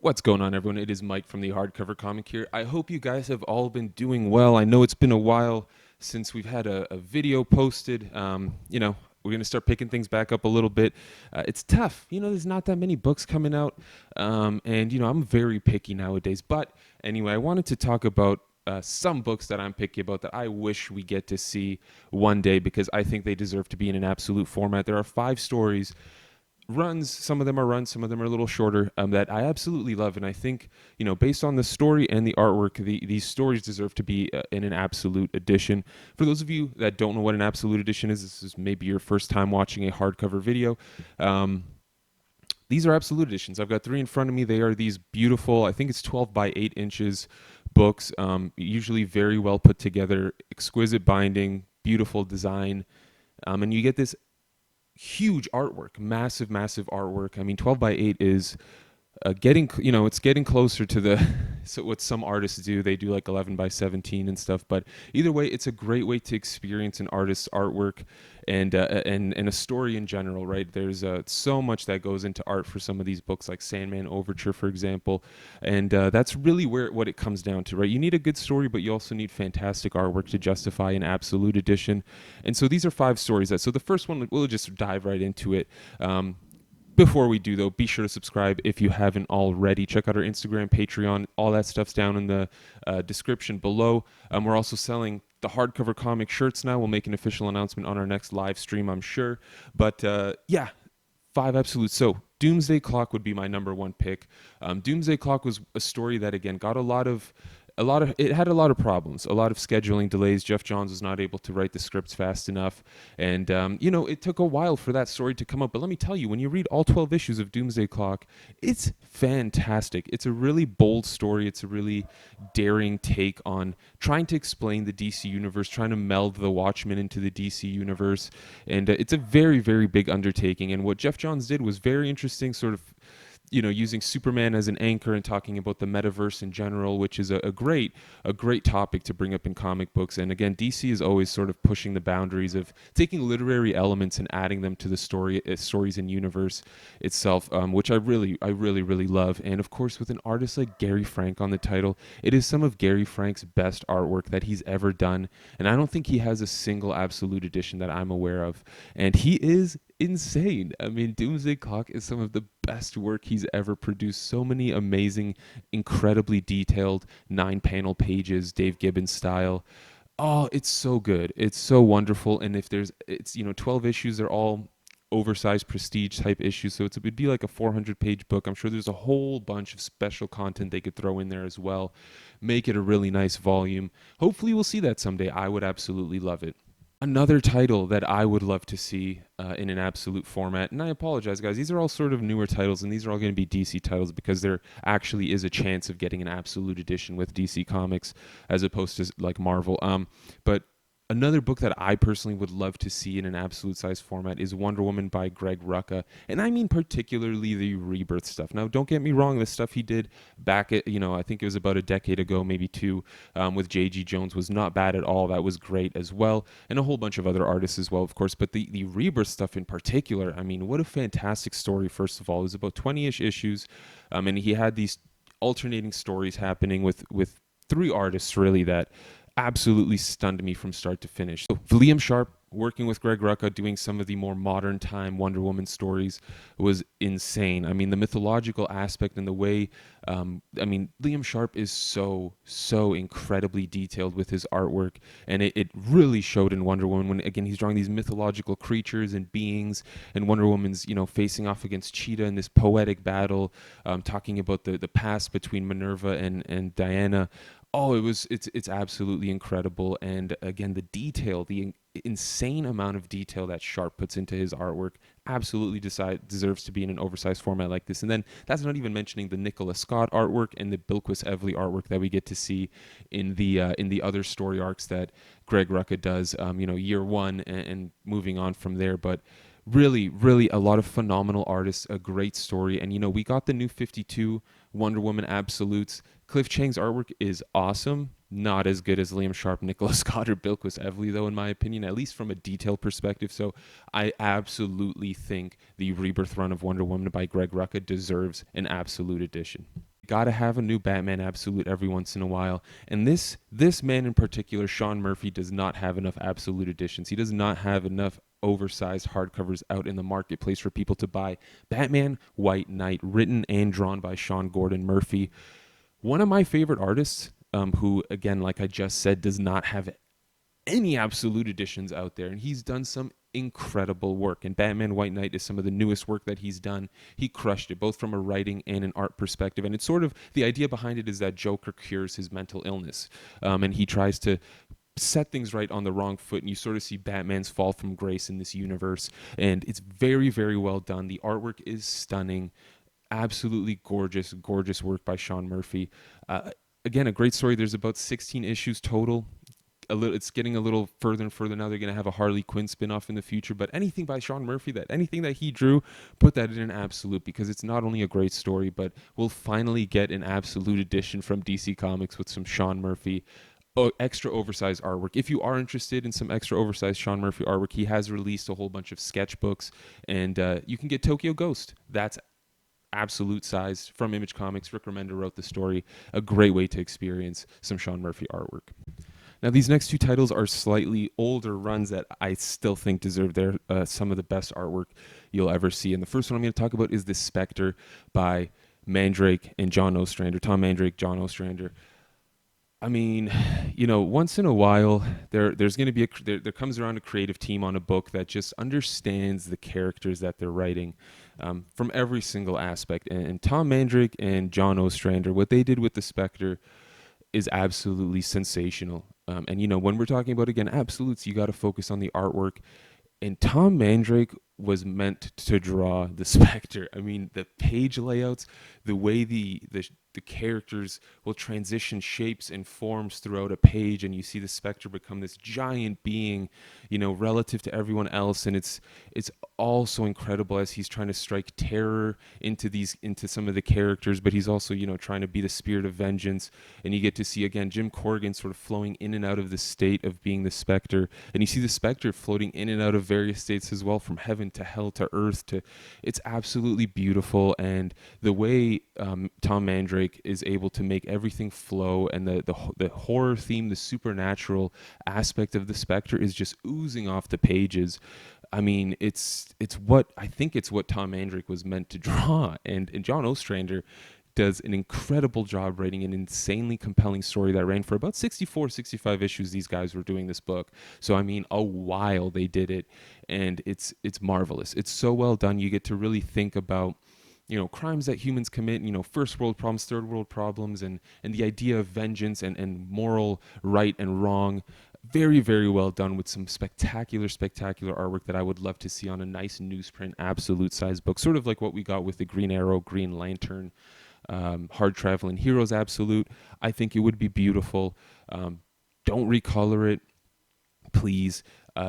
What's going on, everyone? It is Mike from the Hardcover Comic here. I hope you guys have all been doing well. I know it's been a while since we've had a video posted. We're going to start picking things back up a little bit. It's tough. There's not that many books coming out. I'm very picky nowadays. But anyway, I wanted to talk about some books that I'm picky about that I wish we get to see one day because I think they deserve to be in an absolute format. There are 5 stories runs. Some of them are runs, some of them are a little shorter, that I absolutely love. And I think, based on the story and the artwork, these stories deserve to be in an absolute edition. For those of you that don't know what an absolute edition is, this is maybe your first time watching a hardcover video. These are absolute editions. I've got 3 in front of me. They are these beautiful, I think it's 12 by 8 inches books, usually very well put together, exquisite binding, beautiful design. And you get this huge artwork, massive, massive artwork. I mean, 12 by 8 is it's getting closer to the so what some artists do. They do like 11 by 17 and stuff. But either way, it's a great way to experience an artist's artwork and a story in general, right? There's so much that goes into art for some of these books, like Sandman Overture, for example, and that's really what it comes down to, right? You need a good story, but you also need fantastic artwork to justify an absolute edition. And so these are 5 stories. So the first one, we'll just dive right into it. Before we do, though, be sure to subscribe if you haven't already. Check out our Instagram, Patreon. All that stuff's down in the description below. We're also selling the hardcover comic shirts now. We'll make an official announcement on our next live stream, I'm sure. But yeah, 5 absolutes. So Doomsday Clock would be my number 1 pick. Doomsday Clock was a story that, again, got it had a lot of problems, a lot of scheduling delays. Jeff Johns was not able to write the scripts fast enough, and it took a while for that story to come up. But let me tell you, when you read all 12 issues of Doomsday Clock, it's fantastic. It's a really bold story. It's a really daring take on trying to explain the DC universe, trying to meld the Watchmen into the DC universe, and it's a very, very big undertaking. And what Jeff Johns did was very interesting, sort of using Superman as an anchor and talking about the metaverse in general, which is a great topic to bring up in comic books. And again, DC is always sort of pushing the boundaries of taking literary elements and adding them to the stories and universe itself, which I really, really love. And of course, with an artist like Gary Frank on the title, it is some of Gary Frank's best artwork that he's ever done. And I don't think he has a single absolute edition that I'm aware of. And he is insane. I mean, Doomsday Clock is some of the best work he's ever produced. So many amazing, incredibly detailed 9-panel pages, Dave Gibbons style. Oh, it's so good. It's so wonderful. And if it's 12 issues, they're all oversized prestige type issues, so it'd be like a 400-page book. I'm sure there's a whole bunch of special content they could throw in there as well, make it a really nice volume. Hopefully we'll see that someday. I would absolutely love it. Another title that I would love to see in an absolute format, and I apologize, guys, these are all sort of newer titles, and these are all going to be DC titles because there actually is a chance of getting an absolute edition with DC Comics as opposed to like Marvel. But another book that I personally would love to see in an absolute size format is Wonder Woman by Greg Rucka. And I mean particularly the Rebirth stuff. Now, don't get me wrong, the stuff he did back at, I think it was about a decade ago, maybe 2, with J.G. Jones was not bad at all. That was great as well. And a whole bunch of other artists as well, of course. But the Rebirth stuff in particular, I mean, what a fantastic story, first of all. It was about 20-ish issues. And he had these alternating stories happening with 3 artists, really, that absolutely stunned me from start to finish. So Liam Sharp working with Greg Rucka, doing some of the more modern time Wonder Woman stories was insane. I mean, the mythological aspect and the way, Liam Sharp is so incredibly detailed with his artwork, and it really showed in Wonder Woman when, again, he's drawing these mythological creatures and beings, and Wonder Woman's, facing off against Cheetah in this poetic battle, talking about the past between Minerva and Diana. Oh, it's absolutely incredible. And again, the detail, the insane amount of detail that Sharp puts into his artwork absolutely deserves to be in an oversized format like this. And then that's not even mentioning the Nicola Scott artwork and the Bilquis Evely artwork that we get to see in the other story arcs that Greg Rucka does, year 1 and moving on from there. But really a lot of phenomenal artists, a great story. And we got the new 52 Wonder Woman absolutes. Cliff Chang's artwork is awesome, not as good as Liam Sharp, Nicola Scott, or Bilquis Evely, though, in my opinion, at least from a detail perspective. So I absolutely think the Rebirth run of Wonder Woman by Greg Rucka deserves an absolute edition. Gotta have a new Batman Absolute every once in a while. And this man in particular, Sean Murphy, does not have enough Absolute editions. He does not have enough oversized hardcovers out in the marketplace for people to buy. Batman White Knight, written and drawn by Sean Gordon Murphy, one of my favorite artists, who, again, like I just said, does not have any Absolute editions out there, and he's done some incredible work. And Batman White Knight is some of the newest work that he's done. He crushed it, both from a writing and an art perspective. And it's sort of, the idea behind it is that Joker cures his mental illness, and he tries to set things right on the wrong foot, and you sort of see Batman's fall from grace in this universe. And it's very, very well done. The artwork is stunning. Absolutely gorgeous, gorgeous work by Sean Murphy. Again, a great story. There's about 16 issues total. It's getting a little further and further now. They're going to have a Harley Quinn spin-off in the future, but anything by Sean Murphy, anything that he drew, put that in an Absolute, because it's not only a great story, but we'll finally get an Absolute edition from DC Comics with some Sean Murphy extra oversized artwork. If you are interested in some extra oversized Sean Murphy artwork, he has released a whole bunch of sketchbooks, and you can get Tokyo Ghost. That's Absolute size from Image Comics. Rick Remender wrote the story. A great way to experience some Sean Murphy artwork. Now, these next two titles are slightly older runs that I still think deserve some of the best artwork you'll ever see. And the first one I'm going to talk about is The Spectre by Mandrake and John Ostrander. Tom Mandrake, John Ostrander. I mean, once in a while, there's going to be there comes around a creative team on a book that just understands the characters that they're writing, from every single aspect. And Tom Mandrake and John Ostrander, what they did with The Spectre is absolutely sensational. And when we're talking about, again, absolutes, you got to focus on the artwork. And Tom Mandrake was meant to draw the Spectre. I mean, the page layouts, the way the characters will transition shapes and forms throughout a page, and you see the Spectre become this giant being, relative to everyone else. And it's all so incredible as he's trying to strike terror into some of the characters, but he's also, trying to be the spirit of vengeance. And you get to see, again, Jim Corrigan sort of flowing in and out of the state of being the Spectre. And you see the Spectre floating in and out of various states as well, from heaven to hell to earth it's absolutely beautiful. And the way Tom Mandrake is able to make everything flow, and the horror theme, the supernatural aspect of the Spectre is just oozing off the pages. I mean, it's what Tom Mandrake was meant to draw. And John Ostrander does an incredible job writing an insanely compelling story that ran for about 64, 65 issues. These guys were doing this book. So, I mean, a while they did it, and it's marvelous. It's so well done. You get to really think about, crimes that humans commit, first world problems, third world problems, and the idea of vengeance and moral right and wrong. Very, very well done, with some spectacular artwork that I would love to see on a nice newsprint, absolute size book, sort of like what we got with the Green Arrow, Green Lantern, Hard Traveling Heroes Absolute. I think it would be beautiful. Don't recolor it, please.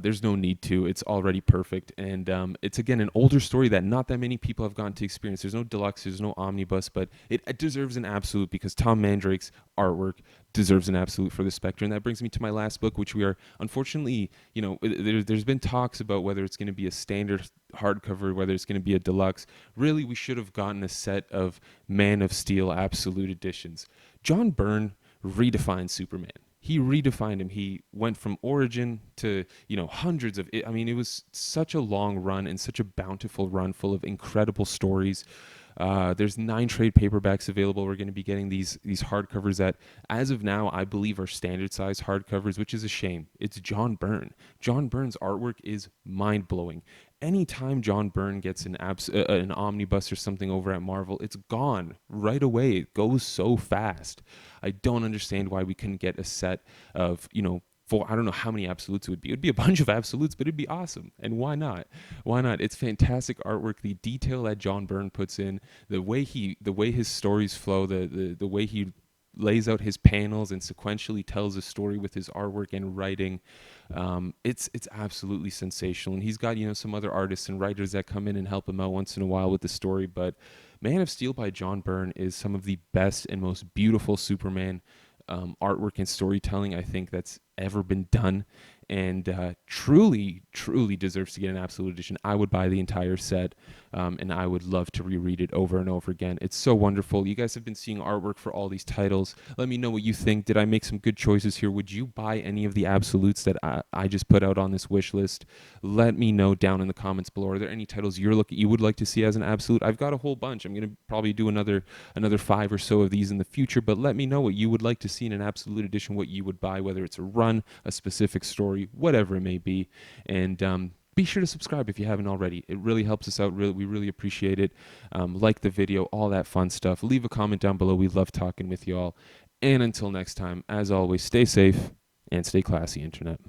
There's no need to. It's already perfect. And it's, again, an older story that not that many people have gotten to experience. There's no deluxe, there's no omnibus, but it deserves an absolute, because Tom Mandrake's artwork deserves an absolute for the Spectre. And that brings me to my last book, which we are, unfortunately, there's been talks about whether it's going to be a standard hardcover, whether it's going to be a deluxe. Really, we should have gotten a set of Man of Steel absolute editions. John Byrne redefined Superman. He redefined him. He went from origin to, hundreds of, I mean, it was such a long run and such a bountiful run full of incredible stories. There's 9 trade paperbacks available. We're going to be getting these hardcovers that, as of now, I believe are standard size hardcovers, which is a shame. It's John Byrne. John Byrne's artwork is mind-blowing. Anytime John Byrne gets an omnibus or something over at Marvel, it's gone right away. It goes so fast. I don't understand why we couldn't get a set of, for, I don't know how many absolutes it would be. It would be a bunch of absolutes, but it'd be awesome. And why not? Why not? It's fantastic artwork. The detail that John Byrne puts in, the way his stories flow, the way he lays out his panels and sequentially tells a story with his artwork and writing. It's absolutely sensational. And he's got, some other artists and writers that come in and help him out once in a while with the story. But Man of Steel by John Byrne is some of the best and most beautiful Superman artwork and storytelling I think that's ever been done, and truly deserves to get an absolute edition. I would buy the entire set. and I would love to reread it over and over again. It's so wonderful. You guys have been seeing artwork for all these titles. Let me know what you think. Did I make some good choices here? Would you buy any of the absolutes that I just put out on this wish list? Let me know down in the comments below. Are there any titles you would like to see as an absolute? I've got a whole bunch. I'm going to probably do another 5 or so of these in the future, but let me know what you would like to see in an absolute edition, what you would buy, whether it's a run, a specific story, whatever it may be. And be sure to subscribe if you haven't already. It really helps us out. We really appreciate it. Like the video, all that fun stuff. Leave a comment down below. We love talking with y'all. And until next time, as always, stay safe and stay classy, Internet.